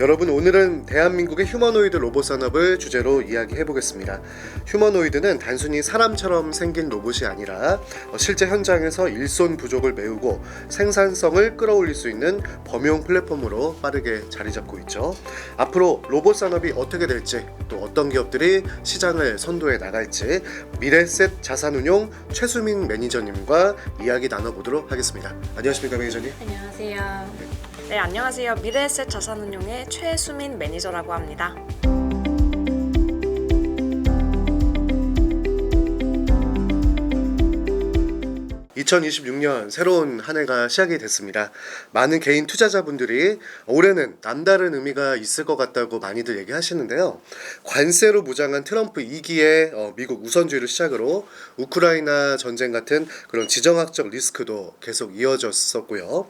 여러분, 오늘은 대한민국의 휴머노이드 로봇 산업을 주제로 이야기해 보겠습니다. 휴머노이드는 단순히 사람처럼 생긴 로봇이 아니라 실제 현장에서 일손 부족을 메우고 생산성을 끌어올릴 수 있는 범용 플랫폼으로 빠르게 자리 잡고 있죠. 앞으로 로봇 산업이 어떻게 될지, 또 어떤 기업들이 시장을 선도해 나갈지 미래셋 자산운용 최수민 매니저님과 이야기 나눠보도록 하겠습니다. 안녕하십니까, 매니저님? 안녕하세요. 네, 안녕하세요. 미래에셋 자산운용의 최수민 매니저라고 합니다. 2026년 새로운 한 해가 시작이 됐습니다. 많은 개인 투자자분들이 올해는 남다른 의미가 있을 것 같다고 많이들 얘기하시는데요. 관세로 무장한 트럼프 2기의 미국 우선주의를 시작으로 우크라이나 전쟁 같은 그런 지정학적 리스크도 계속 이어졌었고요.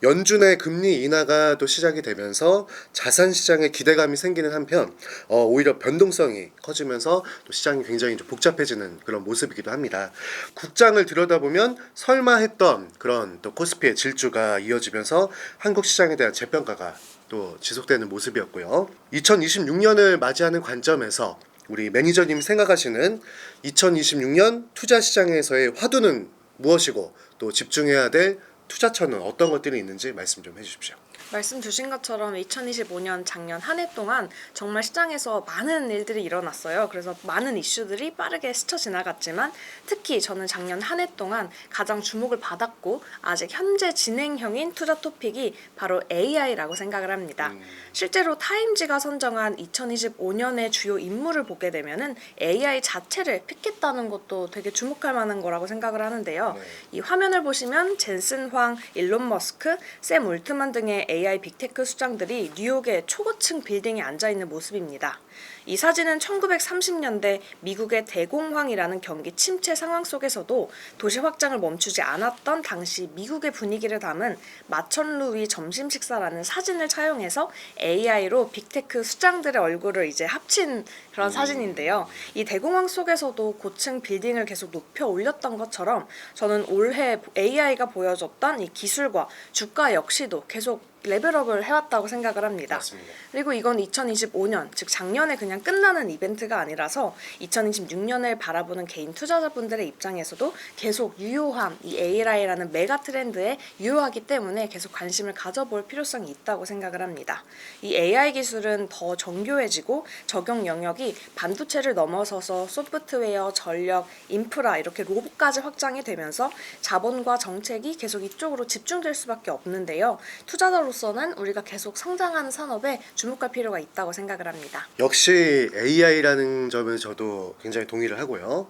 연준의 금리 인하가 또 시작이 되면서 자산 시장에 기대감이 생기는 한편 오히려 변동성이 커지면서 또 시장이 굉장히 좀 복잡해지는 그런 모습이기도 합니다. 국장을 들여다보면 설마 했던 그런 또 코스피의 질주가 이어지면서 한국 시장에 대한 재평가가 또 지속되는 모습이었고요. 2026년을 맞이하는 관점에서 우리 매니저님 생각하시는 2026년 투자 시장에서의 화두는 무엇이고 또 집중해야 될 투자처는 어떤 것들이 있는지 말씀 좀 해주십시오. 말씀 주신 것처럼 2025년 작년 한 해 동안 정말 시장에서 많은 일들이 일어났어요. 그래서 많은 이슈들이 빠르게 스쳐 지나갔지만 특히 저는 작년 한 해 동안 가장 주목을 받았고 아직 현재 진행형인 투자 토픽이 바로 AI라고 생각을 합니다. 실제로 타임지가 선정한 2025년의 주요 인물을 보게 되면은 AI 자체를 픽했다는 것도 되게 주목할 만한 거라고 생각을 하는데요. 이 화면을 보시면 젠슨 황, 일론 머스크, 샘 올트만 등의 AI 빅테크 수장들이 뉴욕의 초고층 빌딩에 앉아있는 모습입니다. 이 사진은 1930년대 미국의 대공황이라는 경기 침체 상황 속에서도 도시 확장을 멈추지 않았던 당시 미국의 분위기를 담은 마천루이 점심 식사라는 사진을 차용해서 AI로 빅테크 수장들의 얼굴을 이제 합친 그런 사진인데요. 이 대공황 속에서도 고층 빌딩을 계속 높여 올렸던 것처럼 저는 올해 AI가 보여줬던 이 기술과 주가 역시도 계속 레벨업을 해왔다고 생각을 합니다. 맞습니다. 그리고 이건 2025년, 즉 작년에 그냥 끝나는 이벤트가 아니라서 2026년을 바라보는 개인 투자자분들의 입장에서도 계속 유효한 이 AI라는 메가 트렌드에 유효하기 때문에 계속 관심을 가져볼 필요성이 있다고 생각을 합니다. 이 AI 기술은 더 정교해지고 적용 영역이 반도체를 넘어서서 소프트웨어, 전력, 인프라 이렇게 로봇까지 확장이 되면서 자본과 정책이 계속 이쪽으로 집중될 수밖에 없는데요. 투자자로서는 우리가 계속 성장하는 산업에 주목할 필요가 있다고 생각을 합니다. 역시 AI라는 점에 저도 굉장히 동의를 하고요.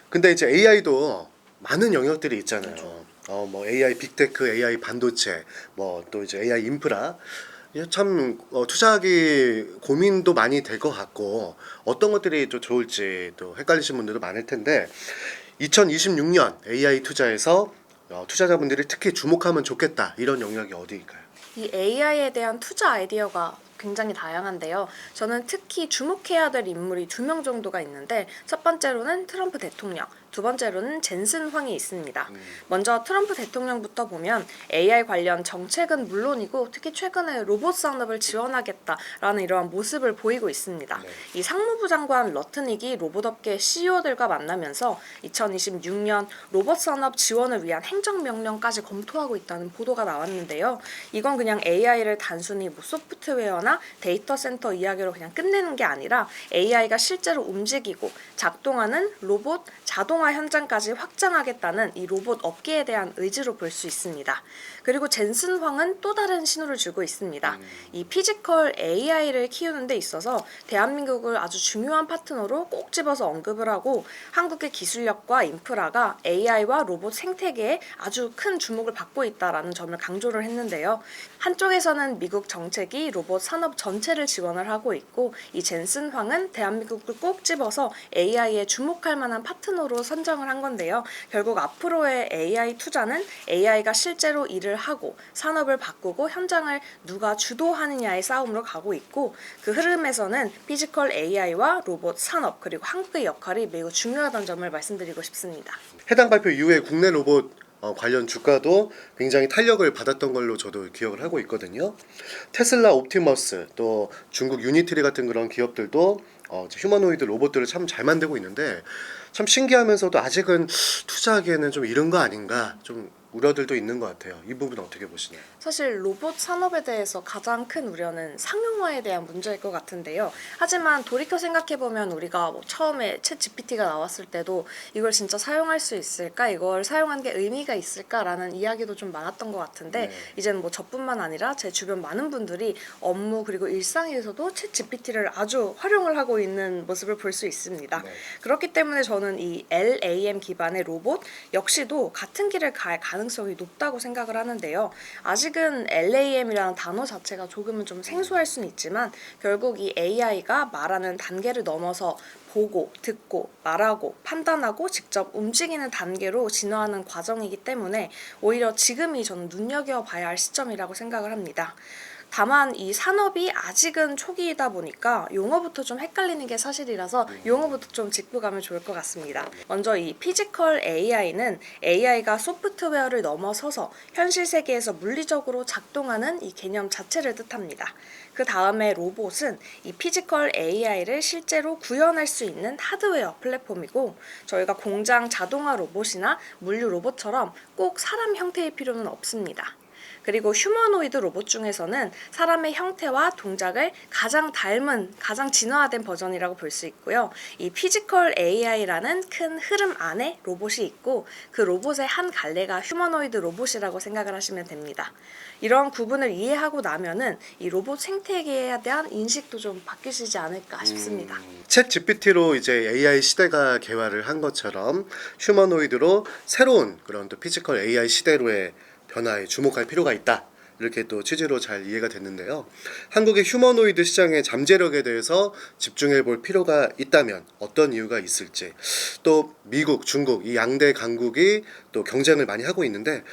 근데 이제 AI도 많은 영역들이 있잖아요. 뭐 AI 빅테크, AI 반도체, 뭐 또 이제 AI 인프라. 참 투자하기 고민도 많이 될 것 같고 어떤 것들이 또 좋을지 또 헷갈리시는 분들도 많을 텐데 2026년 AI 투자에서 투자자분들이 특히 주목하면 좋겠다 이런 영역이 어디일까요? 이 AI에 대한 투자 아이디어가 굉장히 다양한데요. 저는 특히 주목해야 될 인물이 2명 정도가 있는데 첫 번째로는 트럼프 대통령, 두 번째로는 젠슨 황이 있습니다. 먼저 트럼프 대통령부터 보면 AI 관련 정책은 물론이고 특히 최근에 로봇 산업을 지원하겠다라는 이러한 모습을 보이고 있습니다. 이 상무부 장관 러트닉이 로봇업계 CEO들과 만나면서 2026년 로봇 산업 지원을 위한 행정명령까지 검토하고 있다는 보도가 나왔는데요. 이건 그냥 AI를 단순히 뭐 소프트웨어나 데이터 센터 이야기로 그냥 끝내는 게 아니라 AI가 실제로 움직이고 작동하는 로봇, 자동화 현장까지 확장하겠다는 이 로봇 업계에 대한 의지로 볼 수 있습니다. 그리고 젠슨 황은 또 다른 신호를 주고 있습니다. 이 피지컬 AI를 키우는 데 있어서 대한민국을 아주 중요한 파트너로 꼭 집어서 언급을 하고 한국의 기술력과 인프라가 AI와 로봇 생태계에 아주 큰 주목을 받고 있다라는 점을 강조를 했는데요. 한쪽에서는 미국 정책이 로봇 산업 전체를 지원을 하고 있고 이 젠슨 황은 대한민국을 꼭 집어서 AI에 주목할 만한 파트너로 선정을 한 건데요. 결국 앞으로의 AI 투자는 AI가 실제로 일을 하고 산업을 바꾸고 현장을 누가 주도하느냐의 싸움으로 가고 있고 그 흐름에서는 피지컬 AI와 로봇 산업 그리고 한국의 역할이 매우 중요하다는 점을 말씀드리고 싶습니다. 해당 발표 이후에 국내 로봇 관련 주가도 굉장히 탄력을 받았던 걸로 저도 기억을 하고 있거든요. 테슬라, 옵티머스, 또 중국 유니트리 같은 그런 기업들도 휴머노이드 로봇들을 참 잘 만들고 있는데 참 신기하면서도 아직은 투자하기에는 좀 이른 거 아닌가 좀 우려들도 있는 것 같아요. 이 부분 어떻게 보시나요? 사실 로봇 산업에 대해서 가장 큰 우려는 상용화에 대한 문제일 것 같은데요. 하지만 돌이켜 생각해보면 우리가 뭐 처음에 챗 GPT가 나왔을 때도 이걸 진짜 사용할 수 있을까? 이걸 사용한 게 의미가 있을까라는 이야기도 좀 많았던 것 같은데 이제는 뭐 저뿐만 아니라 제 주변 많은 분들이 업무 그리고 일상에서도 챗 GPT를 아주 활용을 하고 있는 모습을 볼 수 있습니다. 그렇기 때문에 저는 이 LAM 기반의 로봇 역시도 같은 길을 갈 가능성이 높다고 생각을 하는데요. 아직은 LAM이라는 단어 자체가 조금은 좀 생소할 수는 있지만 결국 이 AI가 말하는 단계를 넘어서 보고, 듣고, 말하고, 판단하고 직접 움직이는 단계로 진화하는 과정이기 때문에 오히려 지금이 저는 눈여겨봐야 할 시점이라고 생각을 합니다. 다만 이 산업이 아직은 초기이다 보니까 용어부터 좀 헷갈리는 게 사실이라서 용어부터 좀 짚고 가면 좋을 것 같습니다. 먼저 이 피지컬 AI는 AI가 소프트웨어를 넘어서서 현실 세계에서 물리적으로 작동하는 이 개념 자체를 뜻합니다. 그 다음에 로봇은 이 피지컬 AI를 실제로 구현할 수 있는 하드웨어 플랫폼이고 저희가 공장 자동화 로봇이나 물류 로봇처럼 꼭 사람 형태일 필요는 없습니다. 그리고 휴머노이드 로봇 중에서는 사람의 형태와 동작을 가장 닮은, 가장 진화된 버전이라고 볼 수 있고요. 이 피지컬 AI라는 큰 흐름 안에 로봇이 있고 그 로봇의 한 갈래가 휴머노이드 로봇이라고 생각을 하시면 됩니다. 이런 구분을 이해하고 나면은 이 로봇 생태계에 대한 인식도 좀 바뀌시지 않을까 싶습니다. 챗 GPT로 이제 AI 시대가 개화를 한 것처럼 휴머노이드로 새로운 그런 또 피지컬 AI 시대로의 변화에 주목할 필요가 있다. 이렇게 또 취지로 잘 이해가 됐는데요. 한국의 휴머노이드 시장의 잠재력에 대해서 집중해 볼 필요가 있다면 어떤 이유가 있을지, 또 미국, 중국 이 양대 강국이 또 경쟁을 많이 하고 있는데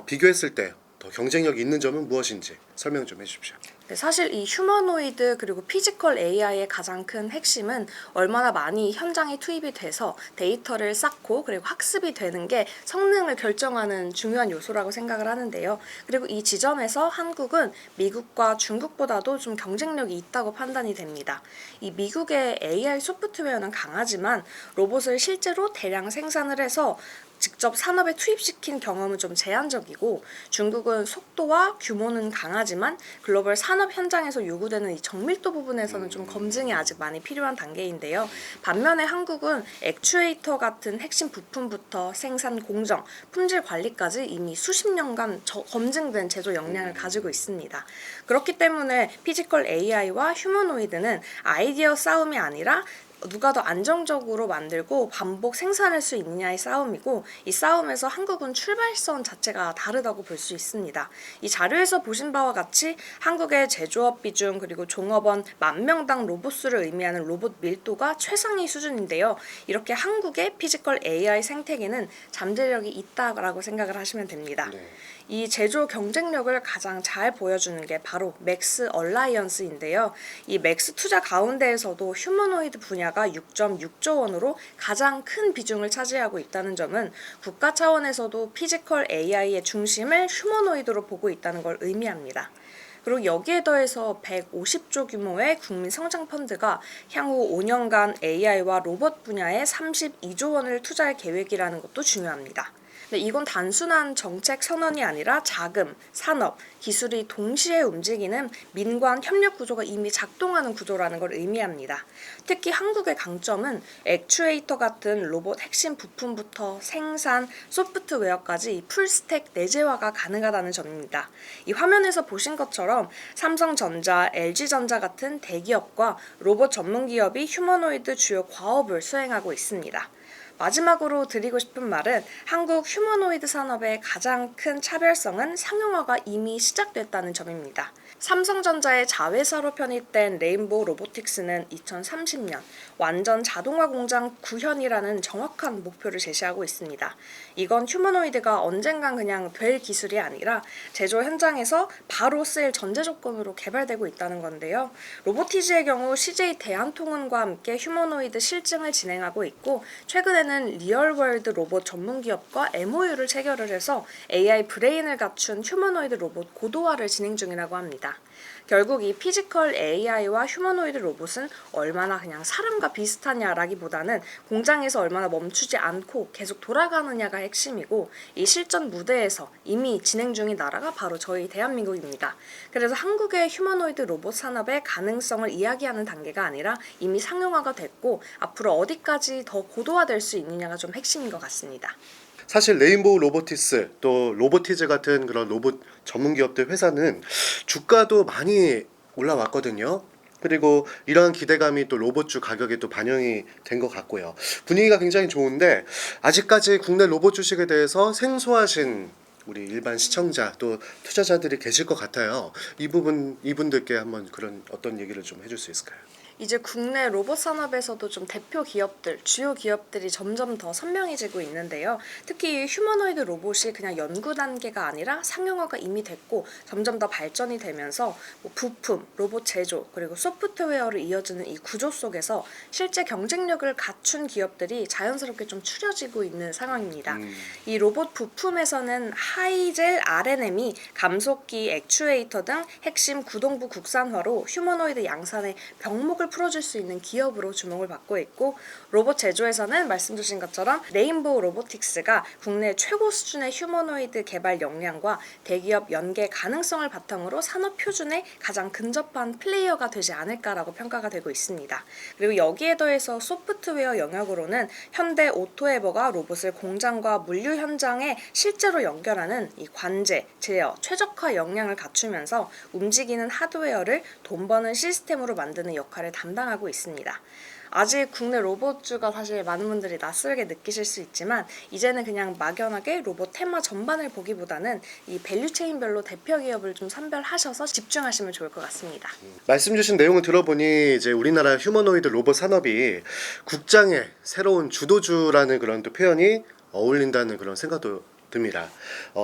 비교했을 때 더 경쟁력이 있는 점은 무엇인지 설명 좀 해주십시오. 네, 사실 이 휴머노이드 그리고 피지컬 AI의 가장 큰 핵심은 얼마나 많이 현장에 투입이 돼서 데이터를 쌓고 그리고 학습이 되는 게 성능을 결정하는 중요한 요소라고 생각을 하는데요. 그리고 이 지점에서 한국은 미국과 중국보다도 좀 경쟁력이 있다고 판단이 됩니다. 이 미국의 AI 소프트웨어는 강하지만 로봇을 실제로 대량 생산을 해서 직접 산업에 투입시킨 경험은 좀 제한적이고 중국은 속도와 규모는 강하지만 글로벌 산업 현장에서 요구되는 이 정밀도 부분에서는 좀 검증이 아직 많이 필요한 단계인데요. 반면에 한국은 액추에이터 같은 핵심 부품부터 생산 공정, 품질 관리까지 이미 수십 년간 검증된 제조 역량을 가지고 있습니다. 그렇기 때문에 피지컬 AI와 휴머노이드는 아이디어 싸움이 아니라 누가 더 안정적으로 만들고 반복 생산할 수 있느냐의 싸움이고 이 싸움에서 한국은 출발선 자체가 다르다고 볼 수 있습니다. 이 자료에서 보신 바와 같이 한국의 제조업 비중 그리고 종업원 10,000명당 로봇 수를 의미하는 로봇 밀도가 최상위 수준인데요. 이렇게 한국의 피지컬 AI 생태계는 잠재력이 있다라고 생각을 하시면 됩니다. 이 제조 경쟁력을 가장 잘 보여주는 게 바로 맥스 얼라이언스인데요. 이 맥스 투자 가운데에서도 휴머노이드 분야가 6.6조 원으로 가장 큰 비중을 차지하고 있다는 점은 국가 차원에서도 피지컬 AI의 중심을 휴머노이드로 보고 있다는 걸 의미합니다. 그리고 여기에 더해서 150조 규모의 국민 성장 펀드가 향후 5년간 AI와 로봇 분야에 32조 원을 투자할 계획이라는 것도 중요합니다. 근데 이건 단순한 정책 선언이 아니라 자금, 산업, 기술이 동시에 움직이는 민관 협력 구조가 이미 작동하는 구조라는 걸 의미합니다. 특히 한국의 강점은 액추에이터 같은 로봇 핵심 부품부터 생산, 소프트웨어까지 풀스택 내재화가 가능하다는 점입니다. 이 화면에서 보신 것처럼 삼성전자, LG전자 같은 대기업과 로봇 전문 기업이 휴머노이드 주요 과업을 수행하고 있습니다. 마지막으로 드리고 싶은 말은 한국 휴머노이드 산업의 가장 큰 차별성은 상용화가 이미 시작됐다는 점입니다. 삼성전자의 자회사로 편입된 레인보우 로보틱스는 2030년 완전 자동화 공장 구현이라는 정확한 목표를 제시하고 있습니다. 이건 휴머노이드가 언젠간 그냥 될 기술이 아니라 제조 현장에서 바로 쓰일 전제 조건으로 개발되고 있다는 건데요. 로보티즈의 경우 CJ 대한통운과 함께 휴머노이드 실증을 진행하고 있고 최근에는 현대는 리얼월드 로봇 전문 기업과 MOU를 체결을 해서 AI 브레인을 갖춘 휴머노이드 로봇 고도화를 진행 중이라고 합니다. 결국 이 피지컬 AI와 휴머노이드 로봇은 얼마나 그냥 사람과 비슷하냐라기보다는 공장에서 얼마나 멈추지 않고 계속 돌아가느냐가 핵심이고, 이 실전 무대에서 이미 진행 중인 나라가 바로 저희 대한민국입니다. 그래서 한국의 휴머노이드 로봇 산업의 가능성을 이야기하는 단계가 아니라 이미 상용화가 됐고, 앞으로 어디까지 더 고도화될 수 있느냐가 좀 핵심인 것 같습니다. 사실 레인보우 로보티스 또 로보티즈 같은 그런 로봇 전문 기업들 회사는 주가도 많이 올라왔거든요. 그리고 이러한 기대감이 또 로봇주 가격에 또 반영이 된 것 같고요. 분위기가 굉장히 좋은데 아직까지 국내 로봇 주식에 대해서 생소하신 우리 일반 시청자 또 투자자들이 계실 것 같아요. 이분들께 한번 그런 어떤 얘기를 좀 해줄 수 있을까요? 이제 국내 로봇 산업에서도 좀 대표 기업들, 주요 기업들이 점점 더 선명해지고 있는데요. 특히 휴머노이드 로봇이 그냥 연구 단계가 아니라 상용화가 이미 됐고 점점 더 발전이 되면서 부품, 로봇 제조, 그리고 소프트웨어를 이어지는 이 구조 속에서 실제 경쟁력을 갖춘 기업들이 자연스럽게 좀 추려지고 있는 상황입니다. 이 로봇 부품에서는 하이젤 RNM이 감속기, 액추에이터 등 핵심 구동부 국산화로 휴머노이드 양산의 병목을 풀어줄 수 있는 기업으로 주목을 받고 있고, 로봇 제조에서는 말씀 주신 것처럼 레인보우 로보틱스가 국내 최고 수준의 휴머노이드 개발 역량과 대기업 연계 가능성을 바탕으로 산업 표준에 가장 근접한 플레이어가 되지 않을까라고 평가가 되고 있습니다. 그리고 여기에 더해서 소프트웨어 영역으로는 현대 오토에버가 로봇을 공장과 물류 현장에 실제로 연결하는 이 관제, 제어, 최적화 역량을 갖추면서 움직이는 하드웨어를 돈 버는 시스템으로 만드는 역할을 담당하고 있습니다. 아직 국내 로봇주가 사실 많은 분들이 낯설게 느끼실 수 있지만 이제는 그냥 막연하게 로봇 테마 전반을 보기보다는 이 밸류체인별로 대표 기업을 좀 선별하셔서 집중하시면 좋을 것 같습니다. 말씀 주신 내용을 들어보니 이제 우리나라 휴머노이드 로봇 산업이 국장의 새로운 주도주라는 그런 또 표현이 어울린다는 그런 생각도 듭니다.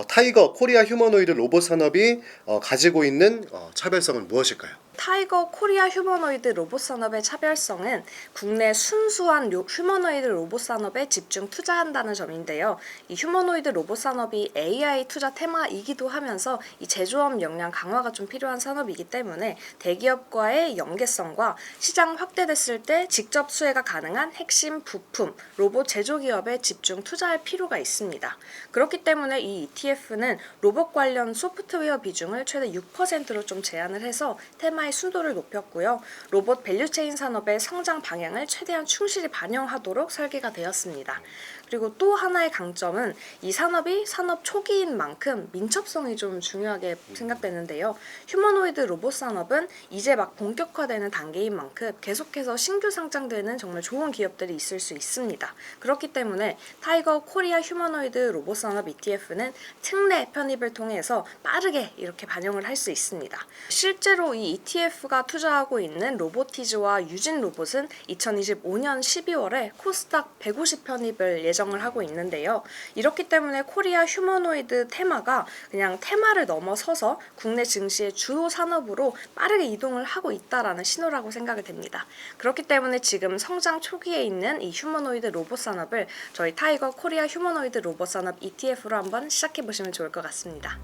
타이거 코리아 휴머노이드 로봇 산업이 가지고 있는 차별성은 무엇일까요? 타이거 코리아 휴머노이드 로봇 산업의 차별성은 국내 순수한 휴머노이드 로봇 산업에 집중 투자한다는 점인데요. 이 휴머노이드 로봇 산업이 AI 투자 테마이기도 하면서 이 제조업 역량 강화가 좀 필요한 산업이기 때문에 대기업과의 연계성과 시장 확대됐을 때 직접 수혜가 가능한 핵심 부품, 로봇 제조 기업에 집중 투자할 필요가 있습니다. 그렇기 때문에 이 ETF는 로봇 관련 소프트웨어 비중을 최대 6%로 좀 제한을 해서 테마의 순도를 높였고요. 로봇 밸류체인 산업의 성장 방향을 최대한 충실히 반영하도록 설계가 되었습니다. 그리고 또 하나의 강점은 이 산업이 산업 초기인 만큼 민첩성이 좀 중요하게 생각되는데요. 휴머노이드 로봇 산업은 이제 막 본격화되는 단계인 만큼 계속해서 신규 상장되는 정말 좋은 기업들이 있을 수 있습니다. 그렇기 때문에 타이거 코리아 휴머노이드 로봇 산업 ETF는 특례 편입을 통해서 빠르게 이렇게 반영을 할 수 있습니다. 실제로 이 ETF가 투자하고 있는 로보티즈와 유진 로봇은 2025년 12월에 코스닥 150 편입을 예정을 하고 있는데요. 이렇기 때문에 코리아 휴머노이드 테마가 그냥 테마를 넘어서서 국내 증시의 주요 산업으로 빠르게 이동을 하고 있다라는 신호라고 생각이 됩니다. 그렇기 때문에 지금 성장 초기에 있는 이 휴머노이드 로봇 산업을 저희 타이거 코리아 휴머노이드 로봇 산업 ETF로 한번 시작해 보시면 좋을 것 같습니다.